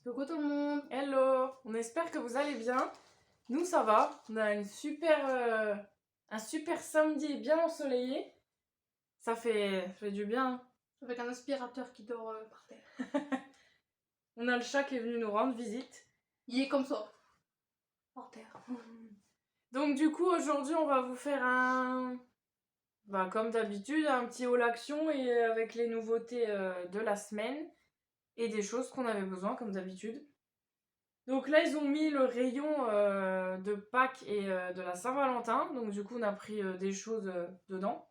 Coucou tout le monde. Hello, on espère que vous allez bien. Nous ça va, on a un super samedi bien ensoleillé. Ça fait du bien. Avec un aspirateur qui dort par terre. On a le chat qui est venu nous rendre visite. Il est comme ça. Par terre. Donc du coup aujourd'hui on va vous faire comme d'habitude, un petit haul action et avec les nouveautés de la semaine et des choses qu'on avait besoin comme d'habitude. Donc là, ils ont mis le rayon de Pâques et de la Saint-Valentin. Donc du coup, on a pris des choses dedans.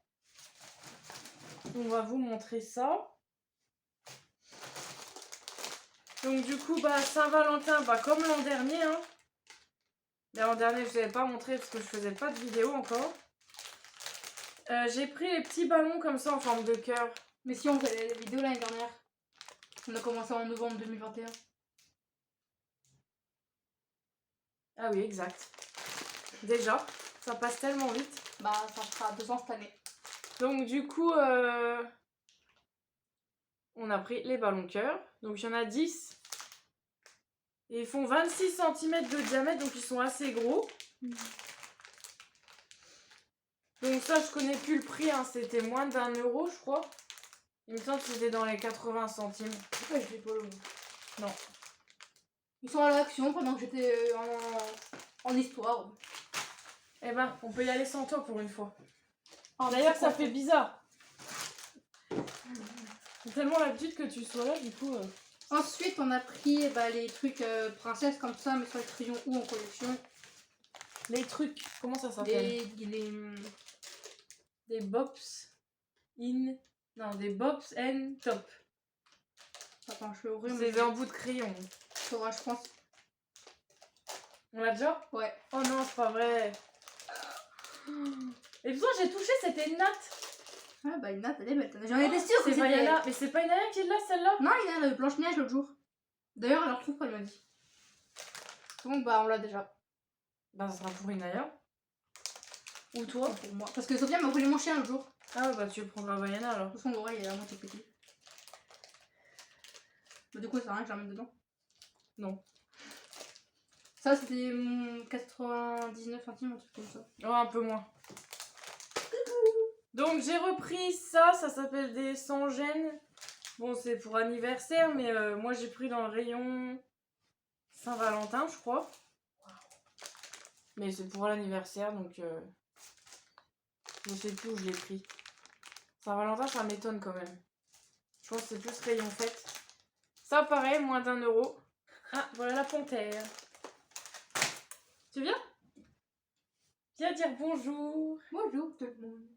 On va vous montrer ça. Donc du coup, Saint-Valentin, comme l'an dernier. Hein. L'an dernier, je ne vous avais pas montré parce que je faisais pas de vidéo encore. J'ai pris les petits ballons comme ça en forme de cœur. Mais si on fait les vidéos l'année dernière. On a commencé en novembre 2021. Ah oui, exact. Déjà, ça passe tellement vite. Ça fera 2 ans cette année. Donc du coup, on a pris les ballons cœur. Donc il y en a 10. Et ils font 26 cm de diamètre, donc ils sont assez gros. Donc ça, je connais plus le prix, hein. C'était moins d'1 euro, je crois. Il me semble que c'était dans les 80 centimes. Ouais, je l'ai pas le mot. Non. Ils sont à l'action pendant que j'étais en histoire. Eh ben, on peut y aller sans toi pour une fois. Alors, d'ailleurs, ça fait bizarre. J'ai tellement l'habitude que tu sois là, du coup... Ensuite, on a pris les trucs princesse comme ça, mais sur les crayons ou en collection. Les trucs, comment ça s'appelle? Des bops in... Non, des bops and top. Attends, je vais ouvrir. C'est un bout de crayon. Faudra, je pense. On l'a déjà? Ouais. Oh non, c'est pas vrai. Et putain, j'ai touché, c'était une natte. Ah une natte, elle est belle. J'en étais sûre que c'était... Vaiana. Mais c'est pas Inaya qui l'a celle-là? Non, il y a la Blanche-Neige l'autre jour. D'ailleurs, elle la retrouve pas, elle m'a dit. Donc on l'a déjà. Ça sera pour Inaya. Ou toi? Pour moi. Parce que Sophia m'a volé mon chien l'autre jour. Ah tu prendras Vaiana alors. De toute façon, l'oreille elle est à moitié petite. Du coup, ça sert à rien que je la mette dedans. Non. Ça, c'était 99 centimes, un truc comme ça. Oh, un peu moins. Donc j'ai repris ça s'appelle des sans gêne. Bon, c'est pour anniversaire, mais moi j'ai pris dans le rayon Saint-Valentin, je crois. Wow. Mais c'est pour l'anniversaire, donc je sais plus où je l'ai pris. Saint-Valentin, ça m'étonne quand même. Je pense que c'est plus rayon fête. Ça pareil, moins d'1 euro. Ah, voilà la panthère. Tu viens? Viens dire bonjour. Bonjour tout le monde.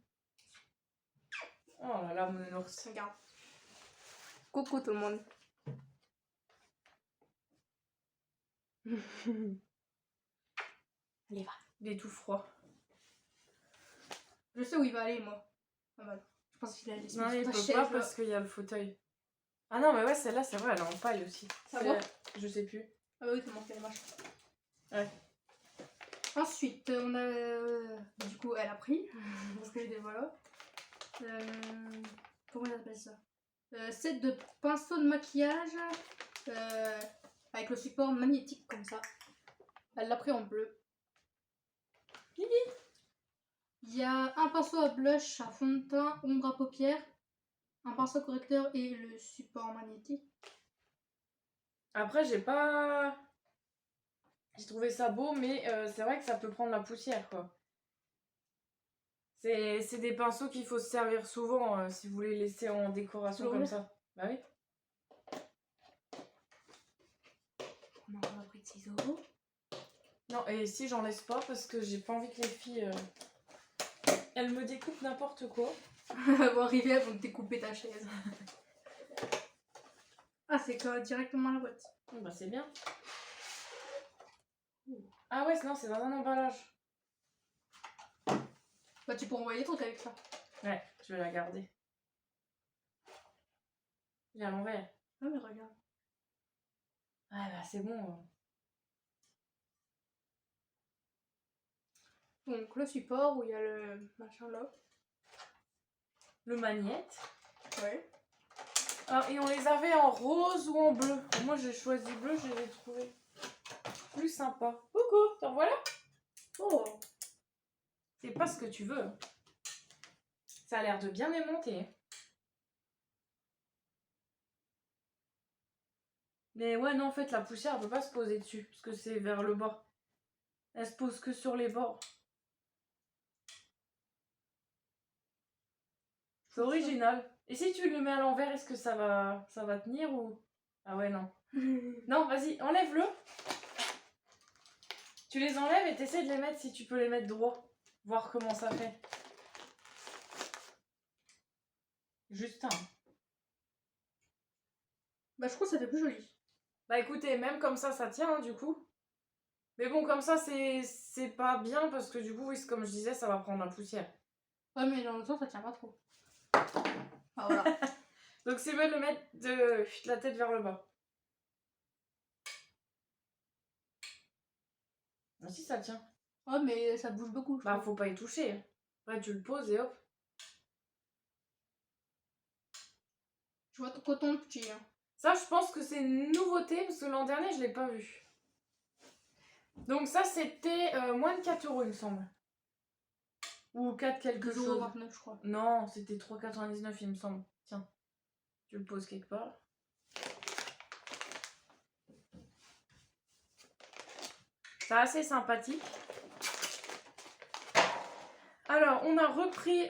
Oh là là, mon ours. Regarde. Coucou tout le monde. Allez, va. Il est tout froid. Je sais où il va aller, moi. Ah bah, je pense qu'il a laissé. Non, il peut pas parce qu'il y a le fauteuil. Ah non, mais ouais, celle-là, c'est vrai, elle est en paille aussi. Ça va? Je sais plus. Ah bah oui, t'as manqué les machins. Ouais. Ensuite, on a... Du coup, elle a pris. Parce que j'ai des voilà. Comment on appelle ça? Set de pinceaux de maquillage. Avec le support magnétique comme ça. Elle l'a pris en bleu. Il y a un pinceau à blush, à fond de teint, ombre à paupières, un pinceau correcteur et le support magnétique. Après, j'ai trouvé ça beau, mais c'est vrai que ça peut prendre la poussière, quoi. C'est des pinceaux qu'il faut se servir souvent si vous les laissez en décoration comme ça. Bah oui. On a encore pris de ciseaux. Non, et si j'en laisse pas parce que j'ai pas envie que les filles elles me découpent n'importe quoi. Elles vont arriver, elles vont te découper ta chaise. Ah, c'est quoi directement la boîte. Bah c'est bien. Ah ouais, non, c'est dans un emballage. Bah tu pourras envoyer des trucs avec ça. Ouais, je vais la garder. J'ai à l'envers. Ah mais regarde. Ah bah c'est bon. Donc le support où il y a le machin là. Le magnète. Ouais. Ah, et on les avait en rose ou en bleu. Moi j'ai choisi bleu, je les ai trouvés plus sympas. Coucou, t'en voilà? Oh, c'est pas ce que tu veux. Ça a l'air de bien aimanter. Mais ouais, non, en fait, la poussière, elle peut pas se poser dessus, parce que c'est vers le bas. Elle se pose que sur les bords. C'est original. Et si tu le mets à l'envers, est-ce que ça va tenir ou... Ah ouais, non. Non, vas-y, enlève-le. Tu les enlèves et t'essaies de les mettre si tu peux les mettre droit. Voir comment ça fait. Juste un. Bah, je trouve que ça fait plus joli. Bah écoutez, même comme ça tient, hein, du coup. Mais bon, comme ça, c'est pas bien, parce que du coup, oui, comme je disais, ça va prendre la poussière. Ouais, mais dans le sens, ça tient pas trop. Ah, voilà. Donc c'est mieux de le mettre de la tête vers le bas. Ah si, ça tient. Ouais, mais ça bouge beaucoup. Je Bah, trouve. faut pas y toucher. Après, tu le poses et hop. Je vois ton coton petit. Hein. Ça, je pense que c'est une nouveauté, parce que l'an dernier, je l'ai pas vu. Donc ça, c'était moins de 4 €, il me semble. Ou 4 quelque chose. 2,29 €, je crois. Non, c'était 3,99 €, il me semble. Tiens, tu le poses quelque part. C'est assez sympathique. Alors, on a repris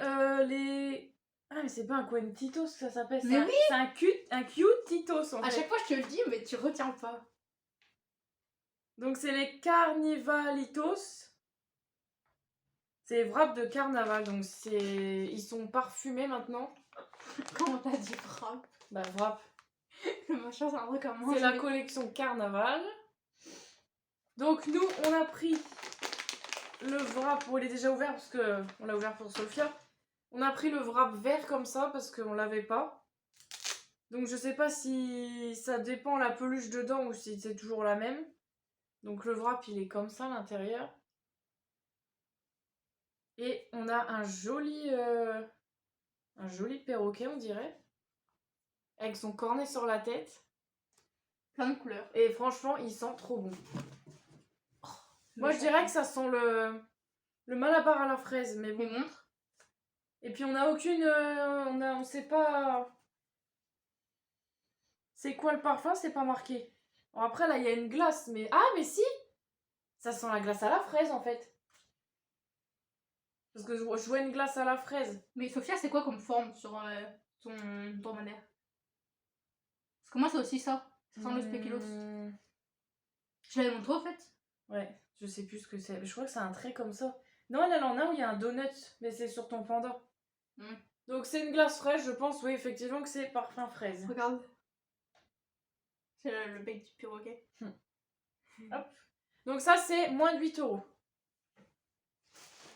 les... Ah, mais c'est pas un Quentitos que ça s'appelle. Mais oui. C'est un cute Titos, en fait. À chaque fois, je te le dis, mais tu retiens pas. Donc, c'est les Carnivalitos. C'est les wraps de carnaval. Donc, ils sont parfumés maintenant. Comment t'as dit wrap? Bah, wrap. Le machin, c'est un truc à manger. C'est la collection carnaval. Donc, nous, on a pris le wrap. Bon, il est déjà ouvert parce qu'on l'a ouvert pour Sophia. On a pris le wrap vert comme ça parce qu'on l'avait pas. Donc je sais pas si ça dépend la peluche dedans ou si c'est toujours la même. Donc le wrap il est comme ça à l'intérieur. Et on a un joli perroquet on dirait. Avec son cornet sur la tête. Plein de couleurs. Et franchement il sent trop bon. Moi je dirais que ça sent le malabar à la fraise. Mais bon. montre. Et puis on a aucune... on sait pas... C'est quoi le parfum? C'est pas marqué. Bon, après là il y a une glace, mais... Ah mais si! Ça sent la glace à la fraise en fait. Parce que je vois une glace à la fraise. Mais Sophia, c'est quoi comme forme sur ton dromadaire? Parce que moi, c'est aussi ça. Ça sent le spéculoos. Je l'avais montré en fait. Ouais, je sais plus ce que c'est. Je crois que c'est un trait comme ça. Non, elle en a où il y a un donut, mais c'est sur ton panda. Donc c'est une glace fraîche, je pense, oui, effectivement, que c'est parfum fraise. Regarde. C'est le bec du perroquet. Hop. Donc ça, c'est moins de 8 €.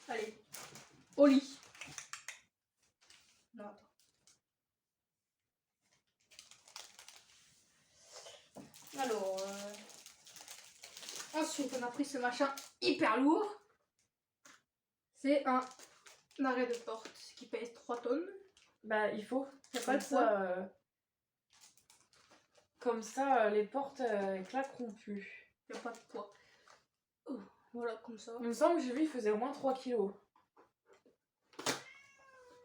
Allez. Au lit. Non, attends. Alors, ensuite, on a pris ce machin hyper lourd. C'est un arrêt de porte qui pèse 3 tonnes. Bah, il faut. Y'a pas le poids. Comme ça, les portes claqueront plus. Y'a pas de poids. Oh, voilà, comme ça. Il me semble que j'ai vu, il faisait au moins 3 kilos.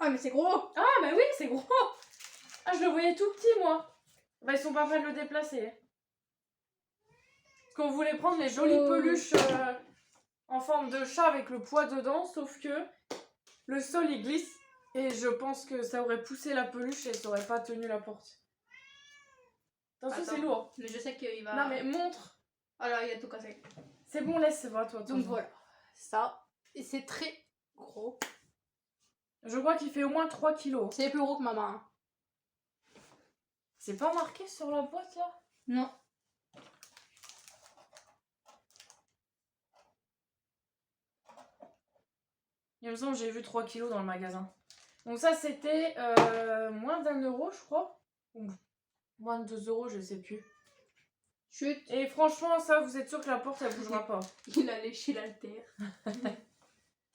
Ah, mais c'est gros! Ah, bah oui, c'est gros! Ah, je le voyais tout petit, moi. Bah, ils sont pas prêts de le déplacer. Parce qu'on voulait prendre les jolies peluches en forme de chat avec le poids dedans, sauf que le sol, il glisse. Et je pense que ça aurait poussé la peluche et ça aurait pas tenu la porte. Attention, c'est lourd. Mais je sais qu'il va... Non, mais montre. Alors, il a tout cassé. C'est bon, laisse, c'est vrai, toi. Donc voilà. Ça. Et c'est très gros. Je crois qu'il fait au moins 3 kilos. C'est plus gros que ma main. C'est pas marqué sur la boîte, là? Non. Il me semble que j'ai vu 3 kilos dans le magasin. Donc ça, c'était moins d'1 €, je crois. Ou moins de 2 €, je sais plus. Chut. Et franchement, ça, vous êtes sûr que la porte, elle bougera pas. Il a léché l'haltère.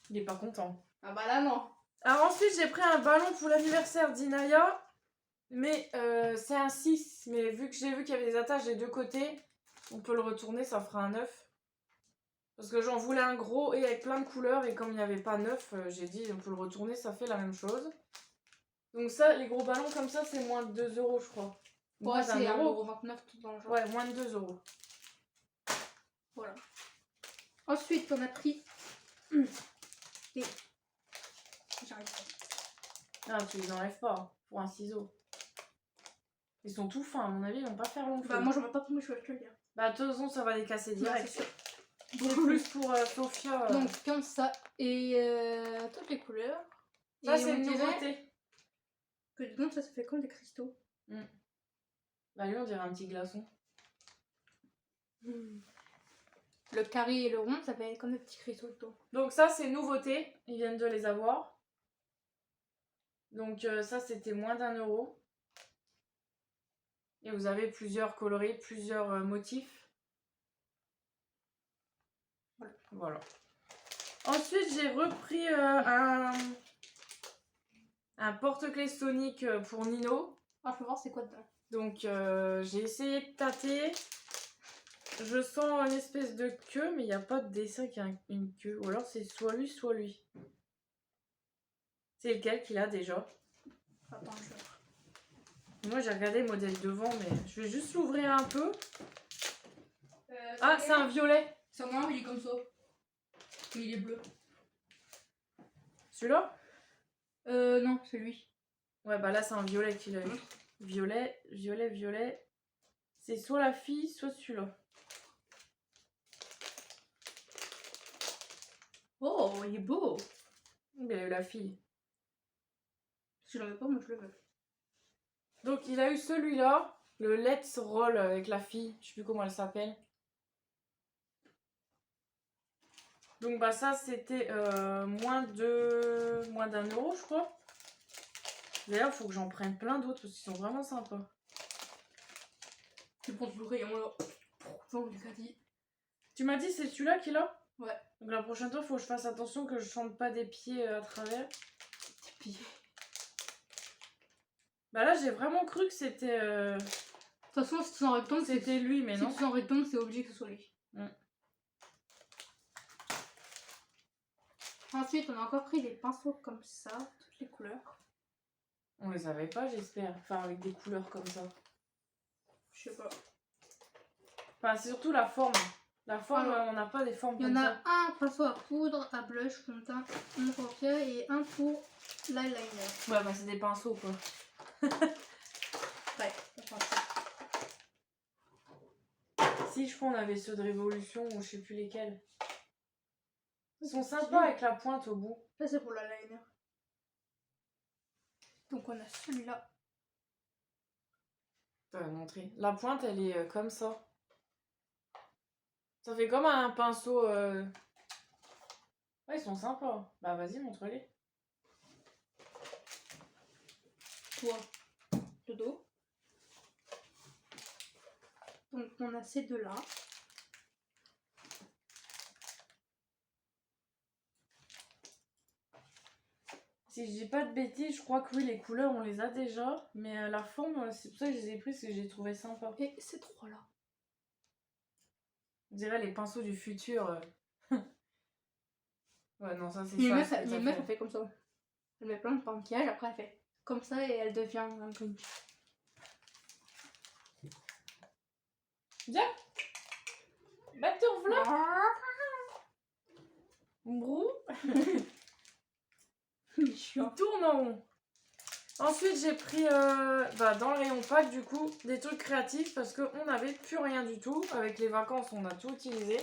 Il est pas content. Ah bah là, non. Alors ensuite, j'ai pris un ballon pour l'anniversaire d'Inaya. Mais c'est un 6. Mais vu que j'ai vu qu'il y avait des attaches des deux côtés, on peut le retourner, ça fera un 9. Parce que j'en voulais un gros et avec plein de couleurs. Et comme il n'y avait pas 9, j'ai dit on peut le retourner, ça fait la même chose. Donc ça, les gros ballons comme ça, c'est moins de 2 €, je crois. Ouais, c'est 1,29 € tout dans le genre. Ouais, moins de 2 €. Voilà. Ensuite, on a pris des... J'arrive pas. Ah, tu les enlèves pas pour un ciseau. Ils sont tout fins, à mon avis, ils vont pas faire long feu. Bah, moi, j'en vois pas pour mes cheveux, je te le dis. Bah, de toute façon, ça va les casser direct. C'est sûr. C'est plus pour Sophia. Donc, comme ça. Et toutes les couleurs. Ça, et c'est on une dirait nouveauté. que dedans, ça se fait comme des cristaux. Bah, lui, on dirait un petit glaçon. Le carré et le rond, ça fait comme des petits cristaux dedans. Donc, ça, c'est une nouveauté. Ils viennent de les avoir. Donc, ça, c'était moins d'1 €. Et vous avez plusieurs coloris, plusieurs motifs. Voilà. Ensuite, j'ai repris un porte-clés Sonic pour Nino. Ah, je peux voir c'est quoi dedans. Donc, j'ai essayé de tâter. Je sens une espèce de queue, mais il n'y a pas de dessin qui a une queue. Ou alors, c'est soit lui, soit lui. C'est lequel qu'il a déjà? Attends, je vais voir. Moi, j'ai regardé le modèle devant, mais je vais juste l'ouvrir un peu. Ah, c'est un violet. C'est moi, il est comme ça. Et il est bleu. Celui-là? Non, c'est lui. Ouais, bah là, c'est un violet qu'il a eu. Violet, violet, violet. C'est soit la fille, soit celui-là. Oh, il est beau. Il a eu la fille. Si je l'avais pas, moi je le veux. Donc, il a eu celui-là. Le Let's Roll avec la fille. Je sais plus comment elle s'appelle. Donc, bah ça, c'était moins d'1 €, je crois. D'ailleurs, il faut que j'en prenne plein d'autres parce qu'ils sont vraiment sympas. Tu prends tout le rayon là. Oh, il a dit. Tu m'as dit c'est celui-là qu'il a? Ouais. Donc la prochaine fois, il faut que je fasse attention que je chante pas des pieds à travers. Des pieds. Bah là, j'ai vraiment cru que c'était... De toute façon, si c'est en rectangle, c'était lui, mais non. Si c'est en rectangle, c'est obligé que ce soit lui. Ensuite, on a encore pris des pinceaux comme ça, toutes les couleurs. On les avait pas, j'espère. Enfin, avec des couleurs comme ça. Je sais pas. Enfin, c'est surtout la forme. La forme, on n'a pas des formes comme ça. Il y en a un pinceau à poudre, à blush, fond de teint, un pour pierre et un pour l'eyeliner. Ouais, bah c'est des pinceaux, quoi. Ouais, Si, je crois qu'on avait ceux de Révolution ou je sais plus lesquels. Ils sont sympas avec la pointe au bout. Ça, c'est pour l'eyeliner. Donc, on a celui-là. Je vais montrer. La pointe, elle est comme ça. Ça fait comme un pinceau... Ouais, ils sont sympas. Bah, vas-y, montre-les. Toi, le dos. Donc, on a ces deux-là. Si je dis pas de bêtises, je crois que oui, les couleurs, on les a déjà. Mais la forme, c'est pour ça que je les ai pris, parce que j'ai trouvé sympa. Et ces trois-là. On dirait les pinceaux du futur. Ouais, non, ça, c'est ça. Une meuf, elle fait comme ça. Elle met plein de maquillage, après elle fait comme ça et elle devient un Grinch. Viens. Bah, te revoilà. Brou. Il tourne en rond. Ensuite, j'ai pris dans le rayon pack, du coup, des trucs créatifs parce qu'on n'avait plus rien du tout. Avec les vacances, on a tout utilisé.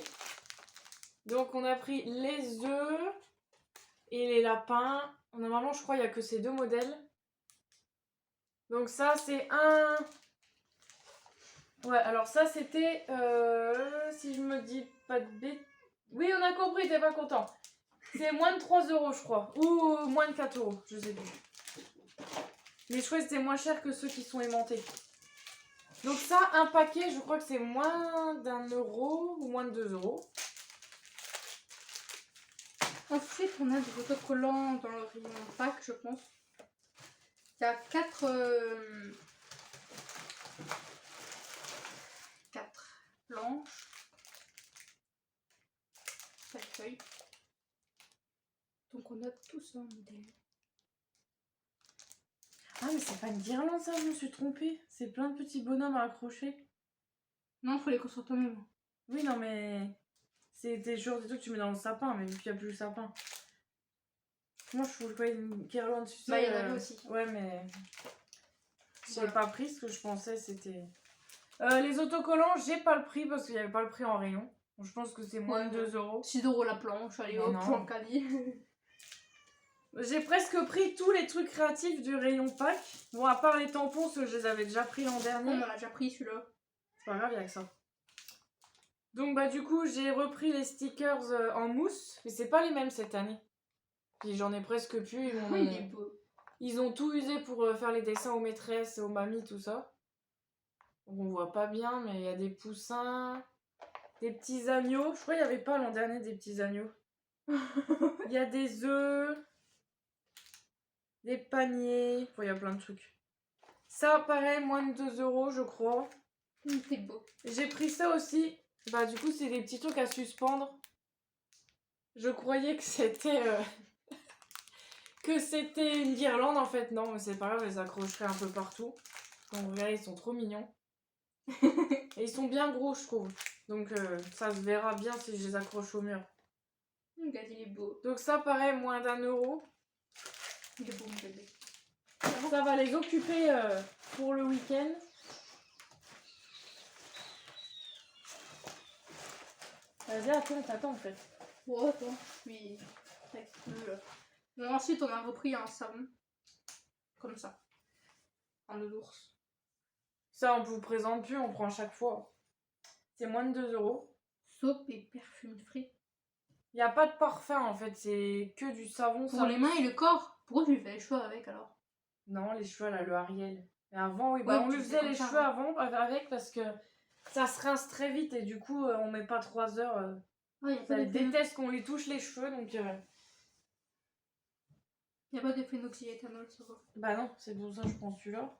Donc, on a pris les œufs et les lapins. Normalement, je crois qu'il n'y a que ces deux modèles. Donc, ça, c'est un... Ouais, alors ça, c'était... si je me dis pas de bêtises... Oui, on a compris, t'es pas content. C'est moins de 3 €, je crois. Ou moins de 4 €, je sais plus. Mais je crois que c'était moins cher que ceux qui sont aimantés. Donc ça, un paquet, je crois que c'est moins d'1 € ou moins de 2 €. Ensuite, on a des autocollants dans le rayon pack, je pense. Il y a 4 planches. 4 feuilles. Donc on a tout ça en modèle. Ah, mais c'est pas une guirlande, ça, je me suis trompée. C'est plein de petits bonhommes à accrocher. Non, faut les construire toi-même. Oui, non, mais c'est des trucs que tu mets dans le sapin, mais vu qu'il n'y a plus le sapin. Moi, je voulais une guirlande, tu sais. Bah, il y en avait aussi. Ouais, mais j'ai Voilà. pas pris ce que je pensais, c'était... les autocollants, j'ai pas le prix parce qu'il n'y avait pas le prix en rayon. Donc, je pense que c'est moins de 2 euros. 6 € la planche, allez Non, hop, non. plan Cali. J'ai presque pris tous les trucs créatifs du rayon pack. Bon, à part les tampons, parce que je les avais déjà pris l'an dernier. On en a déjà pris celui-là. C'est pas grave, il y a que ça. Donc, bah, du coup, j'ai repris les stickers en mousse. Mais c'est pas les mêmes cette année. Puis j'en ai presque plus. Il est beau. Ils ont tout usé pour faire les dessins aux maîtresses et aux mamies, tout ça. Donc, on voit pas bien, mais il y a des poussins, des petits agneaux. Je crois qu'il n'y avait pas l'an dernier des petits agneaux. Il y a des œufs, des paniers. Enfin, il y a plein de trucs. Ça, pareil, moins de 2 euros, je crois. C'est beau. J'ai pris ça aussi. Bah, du coup, c'est des petits trucs à suspendre. Je croyais que c'était... que c'était une guirlande, en fait. Non, mais c'est pas grave, je les accrocherai un peu partout. Quand vous verrez, ils sont trop mignons. Et ils sont bien gros, je trouve. Donc, ça se verra bien si je les accroche au mur. Regarde, il est beau. Donc ça, pareil, moins d'1 euro. Il est beau, mon bébé. Ça va les occuper pour le week-end. Vas-y, attends en fait. Oh, attends, je suis avec peu, là. Bon, ensuite, on a repris un savon. Comme ça. Un ours. Ça, on vous présente plus, on prend à chaque fois. C'est moins de 2 euros. Soap et perfume frais. Il n'y a pas de parfum en fait, c'est que du savon. Pour les mains et le corps. Pourquoi tu lui fais les cheveux avec alors? Non, les cheveux, là, le Ariel. Et avant, oui, bah, Oui, on tu lui faisais faisait comme les ça, cheveux hein. avant avec parce que ça se rince très vite et du coup, on met pas 3 heures. Ah, y a pas Ça d'effet déteste qu'on lui touche les cheveux donc. y a pas d'effet d'oxyéthanol, ça va. Bah non, c'est pour ça que je prends celui-là.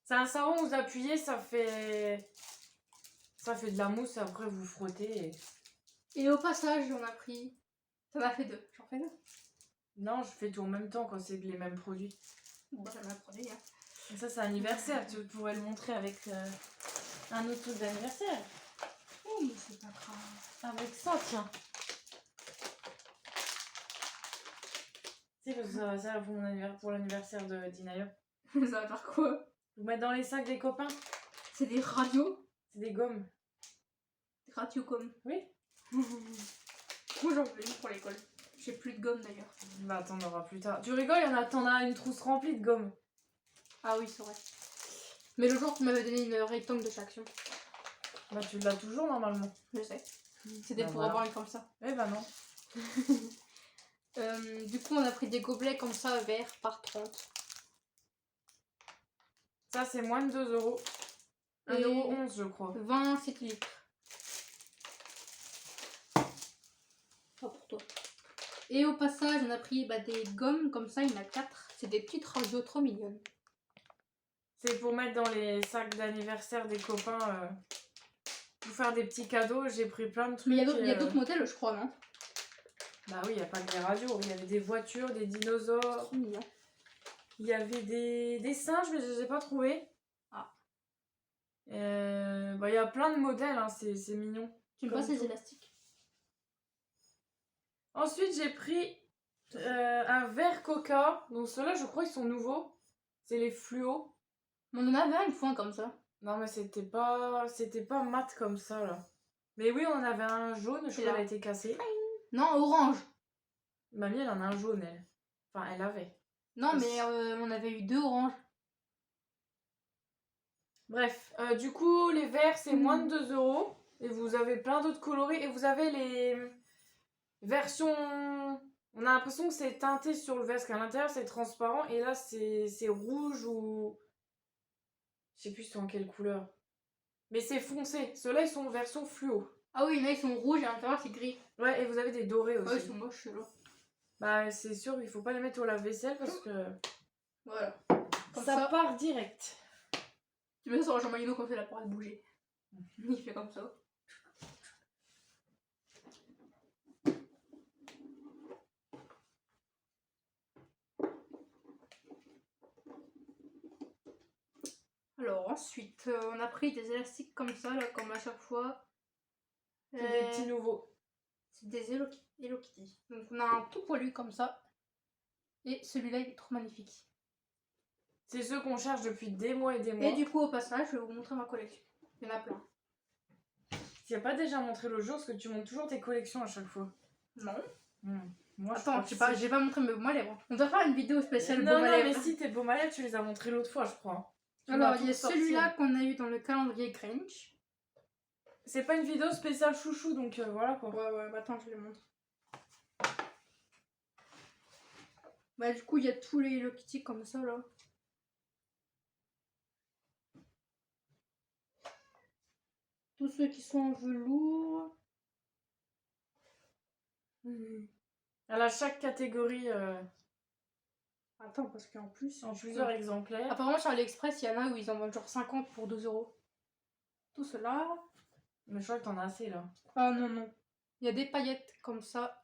C'est un savon, vous appuyez, ça fait de la mousse, après vous frottez. Et au passage, on a pris. Ça m'a fait 2. J'en fais 2. Non, je fais tout en même temps quand c'est les mêmes produits. Bon, bah, ça m'a produit, hein. Et ça, c'est anniversaire, tu pourrais le montrer avec un autre truc d'anniversaire. Oh, mais c'est pas grave. Avec ça, tiens. C'est ça pour l'anniversaire de Dinaya. Ça va faire quoi? Vous mettre dans les sacs des copains. C'est des radios? C'est des gommes. Des radios comme. Oui. Moi, j'en veux une pour l'école. J'ai plus de gomme d'ailleurs. Bah, t'en auras plus tard. Tu rigoles, t'en as une trousse remplie de gommes. Ah oui, c'est vrai. Mais le jour, tu m'avais donné une rectangle de chaque action. Bah, tu l'as toujours normalement. Je sais. C'était Bah, pour voilà. avoir une comme ça. Eh bah non. Du coup, on a pris des gobelets comme ça, verts, par 30. Ça, c'est moins de 2 euros. 1,11 € je crois. 20 litres. Pas pour toi. Et au passage, on a pris des gommes comme ça, il y en a 4. C'est des petites radios trop mignonnes. C'est pour mettre dans les sacs d'anniversaire des copains. Pour faire des petits cadeaux, j'ai pris plein de trucs. Mais il y a d'autres modèles, je crois, non? Bah oui, il n'y a pas que des radios. Il y avait des voitures, des dinosaures. Trop mignon. Il y avait des singes, mais je les ai pas trouvés. Ah. Bah, il y a plein de modèles, hein, c'est mignon. J'aime Comme pas ces tout. élastiques. Ensuite, j'ai pris un verre Coca. Donc ceux-là, je crois, ils sont nouveaux. C'est les fluos. On en avait un une fois comme ça. Non, mais c'était pas mat comme ça, là. Mais oui, on en avait un jaune, je C'est crois là. qu'elle a été cassée. Non, orange. Mamie, elle en a un jaune, elle. Enfin, elle avait. Non, mais on avait eu 2 oranges. Bref, du coup, les verts, c'est moins de 2 euros. Et vous avez plein d'autres coloris. Et vous avez les versions... On a l'impression que c'est teinté sur le verre, parce qu'à l'intérieur, c'est transparent. Et là, c'est rouge ou... Je sais plus c'est en quelle couleur. Mais c'est foncé. Ceux-là, ils sont en version fluo. Ah oui, là ils sont rouges et à l'intérieur c'est gris. Ouais, et vous avez des dorés aussi. Ouais, ils sont moches ceux-là. Bah, c'est sûr, il faut pas les mettre au lave-vaisselle parce que... Voilà. Comme Ça ça, part direct. tu mets ça sur Jean Malino quand il a pour bouger. Il fait comme ça. Alors ensuite, on a pris des élastiques comme ça, là, comme à chaque fois. C'est des petits nouveaux. C'est des Hello Kitty. Donc on a un tout poilu comme ça. Et celui-là, il est trop magnifique. C'est ceux qu'on cherche depuis des mois et des mois. Et du coup, au passage, je vais vous montrer ma collection. Il y en a plein. Tu n'as pas déjà montré l'autre jour parce que tu montres toujours tes collections à chaque fois. Non. Moi, je Attends, crois je sais que pas, si. j'ai pas montré mes baumes à lèvres. On doit faire une vidéo spéciale Non, baumes à non, mais lèvres. si, tes baumes à lèvres, tu les as montrés l'autre fois, je crois. Tu Alors, vas il y a tout sortir. celui-là qu'on a eu dans le calendrier Grinch. C'est pas une vidéo spéciale chouchou, donc voilà quoi. Ouais, bah attends, je les montre. Bah du coup, il y a tous les Hello Kitty comme ça, là. Tous ceux qui sont en velours. Elle a chaque catégorie Attends, parce qu'en plus... en plusieurs exemplaires. Apparemment, sur AliExpress, il y en a où ils en vendent genre 50 pour 2 €. Tout cela. Mais je crois que t'en as assez là. Ah non, non. Il y a des paillettes comme ça.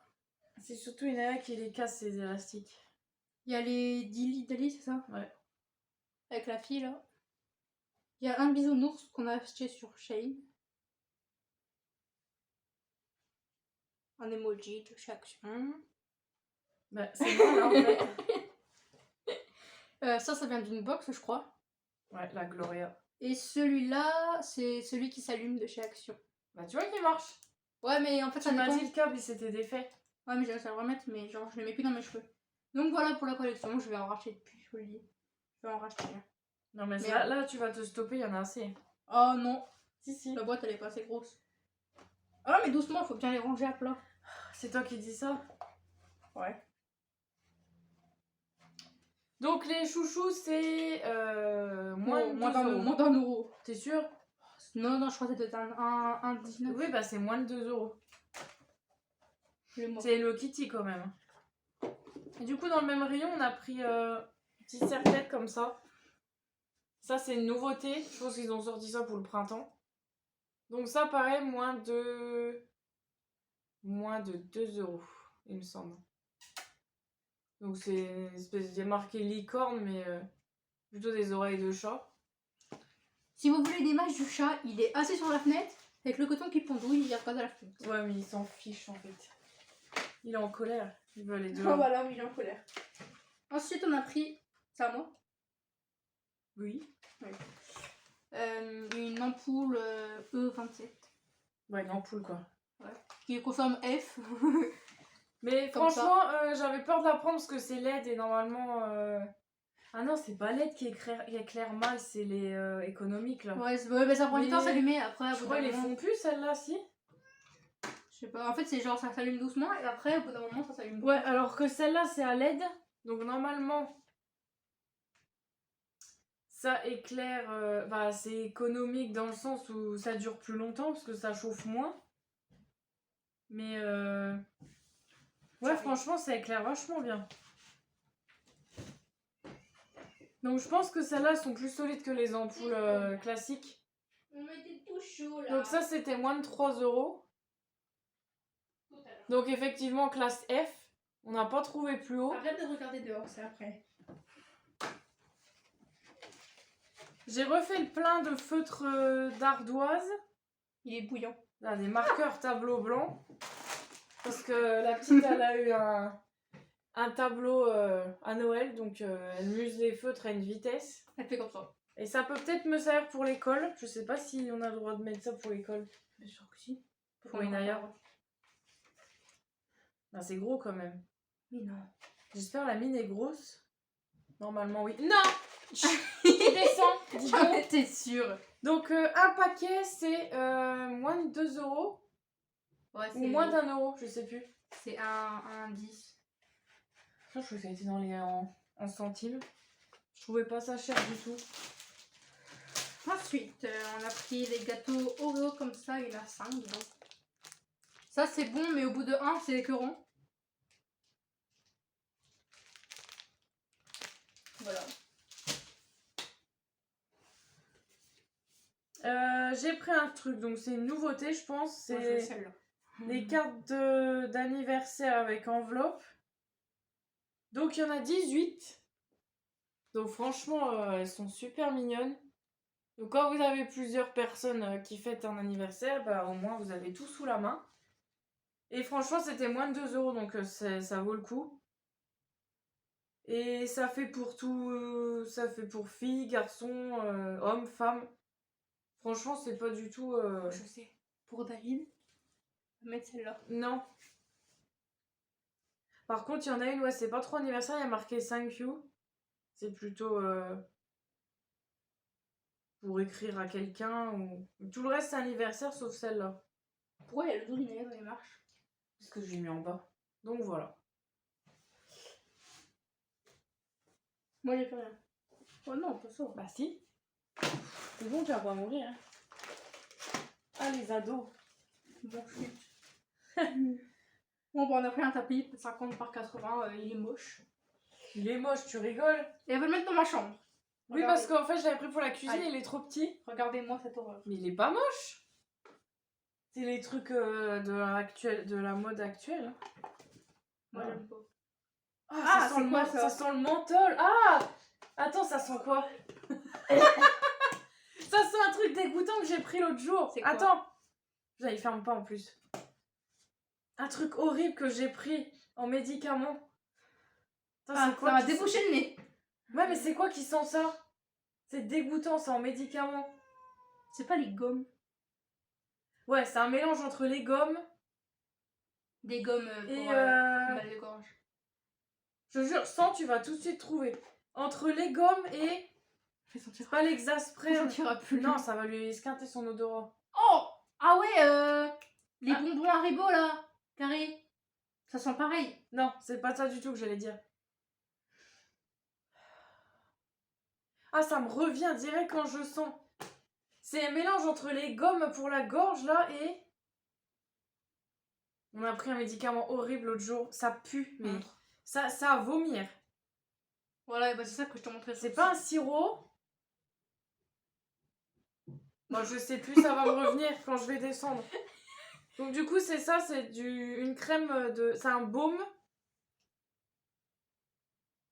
C'est surtout une nana qui les casse, ces élastiques. Il y a les Dilly, c'est ça? Ouais. Avec la fille, là. Il y a un bisounours qu'on a acheté sur Shein. Un emoji de chez Action. Bah, c'est bon là en fait. Ça vient d'une box, je crois. Ouais, la Gloria. Et celui-là, c'est celui qui s'allume de chez Action. Bah, tu vois qu'il marche. Ouais, mais en fait, ça Tu m'as dépend. dit le câble, il s'était défait. Ouais, mais j'ai réussi à le remettre, mais genre, je le mets plus dans mes cheveux. Donc voilà pour la collection, je vais en racheter depuis, je vous le dis. Je vais en racheter un. Non, mais Mais là, tu vas te stopper, il y en a assez. Oh non, Si. la boîte elle est pas assez grosse. Ah, mais doucement, faut bien les ranger à plat. C'est toi qui dis ça? Ouais. Donc, les chouchous, c'est moins de 2 €. Moins d'un euro. T'es sûr? Non, je crois que c'était un 19. Oui, bah, c'est moins de 2 €. Le C'est Hello Kitty quand même. Et du coup, dans le même rayon, on a pris petit serre-tête comme ça. Ça, c'est une nouveauté. Je pense qu'ils ont sorti ça pour le printemps. Donc ça, pareil, moins de 2 €, il me semble. Donc c'est une espèce de marqué licorne, mais plutôt des oreilles de chat. Si vous voulez l'image du chat, il est assis sur la fenêtre avec le coton qui pendouille, il regarde à la fenêtre. Ouais, mais il s'en fiche en fait. Il est en colère. Il veut aller dehors. Oh voilà, oui, il est en colère. Ensuite, on a pris. C'est à moi? Oui. Une ampoule E27. Ouais, une ampoule quoi. Ouais. Qui consomme F. Mais Comme franchement, j'avais peur de la prendre parce que c'est LED et normalement... Ah non, c'est pas LED qui éclaire mal, c'est les économiques là. Ouais, mais ça prend du temps à s'allumer après. Je crois qu'ils les font plus celles-là, si. Je sais pas, en fait c'est genre ça s'allume doucement et après au bout d'un moment ça s'allume. Ouais, alors que celle-là c'est à LED, donc normalement ça éclaire, bah, c'est économique dans le sens où ça dure plus longtemps parce que ça chauffe moins. Mais ouais, franchement ça éclaire vachement bien. Donc je pense que celles-là sont plus solides que les ampoules classiques. On était tout chaud là. Donc ça c'était moins de 3 €. Donc effectivement classe F, on n'a pas trouvé plus haut. Arrête de regarder dehors, c'est après. J'ai refait le plein de feutres d'ardoise. Il est bouillant. Là, des marqueurs tableau blanc. Parce que la petite elle a eu un tableau à Noël, donc elle muse les feutres à une vitesse. Elle fait comme ça. Et ça peut peut-être me servir pour l'école. Je sais pas si on a le droit de mettre ça pour l'école. Bien sûr que si. Pour une ailleurs. Ben, c'est gros quand même. Mais non. J'espère la mine est grosse. Normalement oui. Non. Tu descends. Dis J'en donc. étais sûre. Donc un paquet c'est moins de 2 €. Ouais, Ou moins d'1 €, je sais plus. C'est un 10. Ça, je crois que ça a été dans les en centimes. Je trouvais pas ça cher du tout. Ensuite, on a pris les gâteaux Oreo comme ça, il y en a 5 dedans. Ça c'est bon, mais au bout de 1, c'est écœurant. Voilà. J'ai pris un truc, donc c'est une nouveauté, je pense. Moi, je veux C'est celle-là. les cartes d'anniversaire avec enveloppe. Donc il y en a 18. Donc franchement, elles sont super mignonnes. Donc quand vous avez plusieurs personnes qui fêtent un anniversaire, bah au moins vous avez tout sous la main. Et franchement, c'était moins de 2 €, donc ça vaut le coup. Et ça fait pour tout, ça fait pour filles, garçons, hommes, femmes. Franchement, c'est pas du tout... Je sais. Pour David, on va mettre celle-là. Non. Par contre, il y en a une, ouais, c'est pas trop anniversaire, il y a marqué thank you. C'est plutôt pour écrire à quelqu'un ou... Tout le reste, c'est anniversaire, sauf celle-là. Pourquoi il y a le dos dans les marches? Parce que je l'ai mis en bas. Donc voilà. Moi, j'ai fait rien. Oh non, pas ça. Bah si. C'est bon, tu vas pas mourir. Hein. Ah, les ados. Bon, chut. Bon, bah, on a pris un tapis, 50 par 80, il est moche. Il est moche, tu rigoles? Et elle veut le mettre dans ma chambre. Oui, Regardez. parce qu'en fait, je l'avais pris pour la cuisine, Allez. il est trop petit. Regardez-moi cette horreur. Mais il est pas moche. C'est les trucs de la mode actuelle. Moi, Ah. j'aime pas. Ah, Ah, c'est quoi, ça? ça sent le menthol. Ah, attends, ça sent quoi? Ça sent un truc dégoûtant que j'ai pris l'autre jour. C'est quoi? Attends. Putain, il ferme pas en plus. Un truc horrible que j'ai pris en médicament. Attends, Ah, c'est quoi ça m'a qui débouché le nez. Ouais, mais c'est quoi qui sent ça? C'est dégoûtant, c'est en médicament. C'est pas les gommes. Ouais, c'est un mélange entre les gommes Des gommes et... pour mal de gorge. Je te jure, sans, tu vas tout de suite trouver. Entre les gommes et... Fais sentir. Pas l'exaspray. Ça sentira plus. Non, ça va lui esquinter son odorat. Oh! Ah ouais, les bonbons Haribo là, carré. Ça sent pareil. Non, c'est pas ça du tout que j'allais dire. Ah, ça me revient direct quand je sens. C'est un mélange entre les gommes pour la gorge là et... On a pris un médicament horrible l'autre jour. Ça pue, mais ça a vomir. Voilà, bah c'est ça que je te montrais. C'est pas un sirop. Moi, je sais plus, ça va me revenir quand je vais descendre. Donc du coup, c'est ça, c'est une crème de... C'est un baume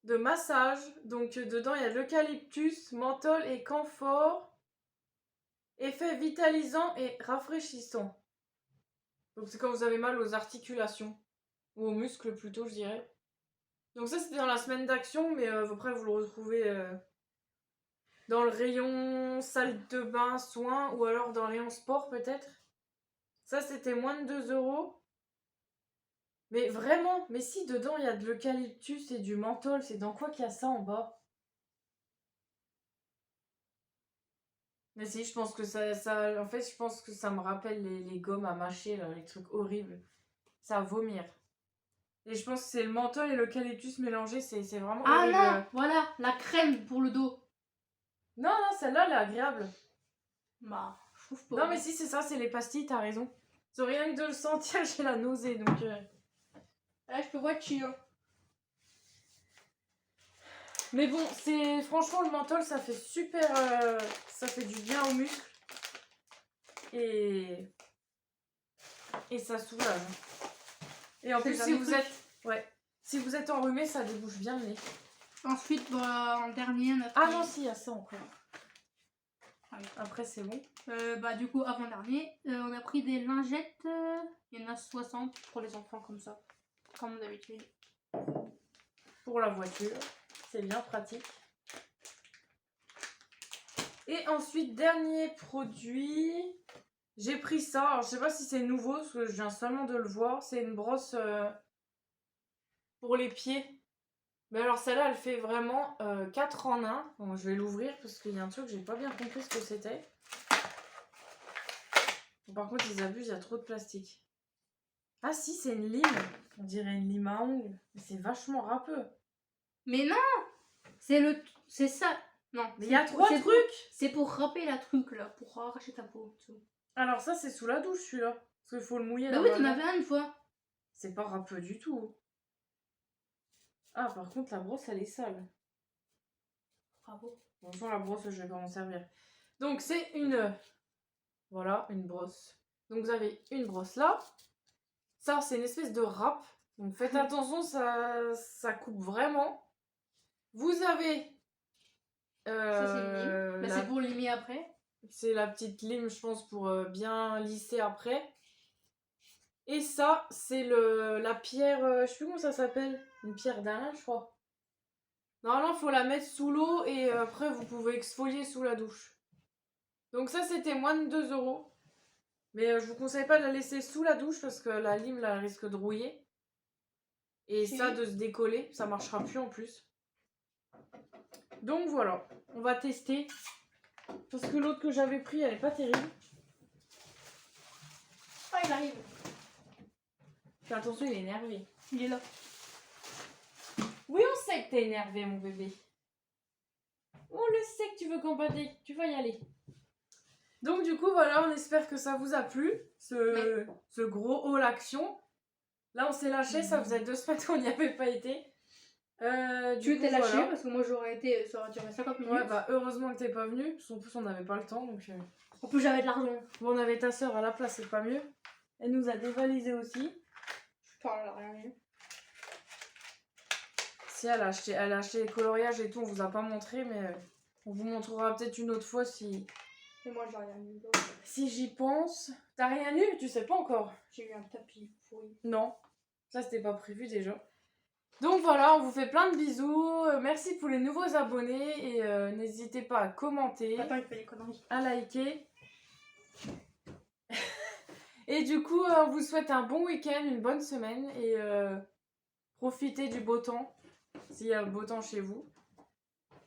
de massage. Donc dedans, il y a de l'eucalyptus, menthol et camphore. Effet vitalisant et rafraîchissant. Donc c'est quand vous avez mal aux articulations. Ou aux muscles plutôt, je dirais. Donc ça, c'était dans la semaine d'action, mais après, vous le retrouvez dans le rayon salle de bain, soins, ou alors dans le rayon sport peut-être. Ça, c'était moins de 2 €. Mais vraiment, mais si dedans, il y a de l'eucalyptus et du menthol, c'est dans quoi qu'il y a ça en bas? Mais si, je pense que en fait, je pense que ça me rappelle les gommes à mâcher, là, les trucs horribles. Ça va vomir. Et je pense que c'est le menthol et l'eucalyptus mélangés, c'est vraiment Ah horrible. non, voilà, la crème pour le dos. Non, non, celle-là, elle est agréable. Bah, je trouve pas. Non, mais si, c'est ça, c'est les pastilles, t'as raison. C'est rien que de le sentir, j'ai la nausée, donc... Là, je peux voir chill. Mais bon, c'est... Franchement, le menthol, ça fait super... Ça fait du bien aux muscles. Et ça soulage. Et en plus, si vous êtes... Ouais. Si vous êtes enrhumé, ça débouche bien le nez. Ensuite, bah, en dernier, on a pris... Ah non, si, il y a ça encore. Ah oui. Après, c'est bon. Bah, du coup, avant-dernier, on a pris des lingettes. Il y en a 60 pour les enfants, comme ça. Comme d'habitude. Pour la voiture. C'est bien pratique. Et ensuite, dernier produit... J'ai pris ça. Alors, je sais pas si c'est nouveau, parce que je viens seulement de le voir. C'est une brosse pour les pieds. Mais alors, celle-là, elle fait vraiment 4 en 1. Bon, je vais l'ouvrir, parce qu'il y a un truc, j'ai pas bien compris ce que c'était. Bon, par contre, ils abusent, il y a trop de plastique. Ah si, c'est une lime. On dirait une lime à ongles. Mais c'est vachement râpeux. Mais non! C'est ça. Non. Mais il y a 3 trucs! C'est pour râper la truc, là. Pour arracher ta peau. Alors ça, c'est sous la douche, celui-là. Parce qu'il faut le mouiller. Bah oui, t'en avais un une fois. C'est pas râpeux du tout. Ah, par contre, la brosse, elle est sale. Bravo. Bonjour la brosse, je vais pas m'en servir. Donc c'est une... Voilà, une brosse. Donc vous avez une brosse là. Ça, c'est une espèce de râpe. Donc faites attention, ça coupe vraiment. Vous avez... Ça, c'est une lime. Bah, c'est pour limer après. C'est la petite lime, je pense, pour bien lisser après. Et ça, c'est la pierre... je sais plus comment ça s'appelle. Une pierre d'Alain, je crois. Normalement, il faut la mettre sous l'eau et après, vous pouvez exfolier sous la douche. Donc ça, c'était moins de 2 €. Mais je vous conseille pas de la laisser sous la douche parce que la lime, là, elle risque de rouiller. Et Si. ça, de se décoller, ça marchera plus en plus. Donc voilà, on va tester. Parce que l'autre que j'avais pris, elle est pas terrible. Ah, il arrive. Fais attention, il est énervé. Il est là. Oui, on sait que t'es énervé, mon bébé. On le sait que tu veux combattre. Tu vas y aller. Donc du coup, voilà, on espère que ça vous a plu, ce gros haul action. Là, on s'est lâché, ça faisait 2 semaines qu'on n'y avait pas été. Tu t'es lâché parce que moi j'aurais été, ça aurait duré 50 minutes. Ouais, bah heureusement que t'es pas venu, parce qu'en plus on n'avait pas le temps. Donc, En plus, j'avais de l'argent. Bon, on avait ta soeur à la place, c'est pas mieux. Elle nous a dévalisé aussi. Putain, elle a rien eu. Si, elle a acheté les coloriages et tout, on vous a pas montré, mais on vous montrera peut-être une autre fois si... Et moi, j'ai rien eu. Si j'y pense. T'as rien eu? Tu sais pas encore? J'ai eu un tapis pourri. Non, ça c'était pas prévu déjà. Donc voilà, on vous fait plein de bisous. Merci pour les nouveaux abonnés et n'hésitez pas à commenter, Attends, il fait des conneries. à liker. Et du coup, on vous souhaite un bon week-end, une bonne semaine et profitez du beau temps, s'il y a beau temps chez vous.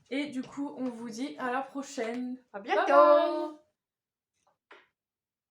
Et du coup, on vous dit à la prochaine. À bientôt. Bye bye.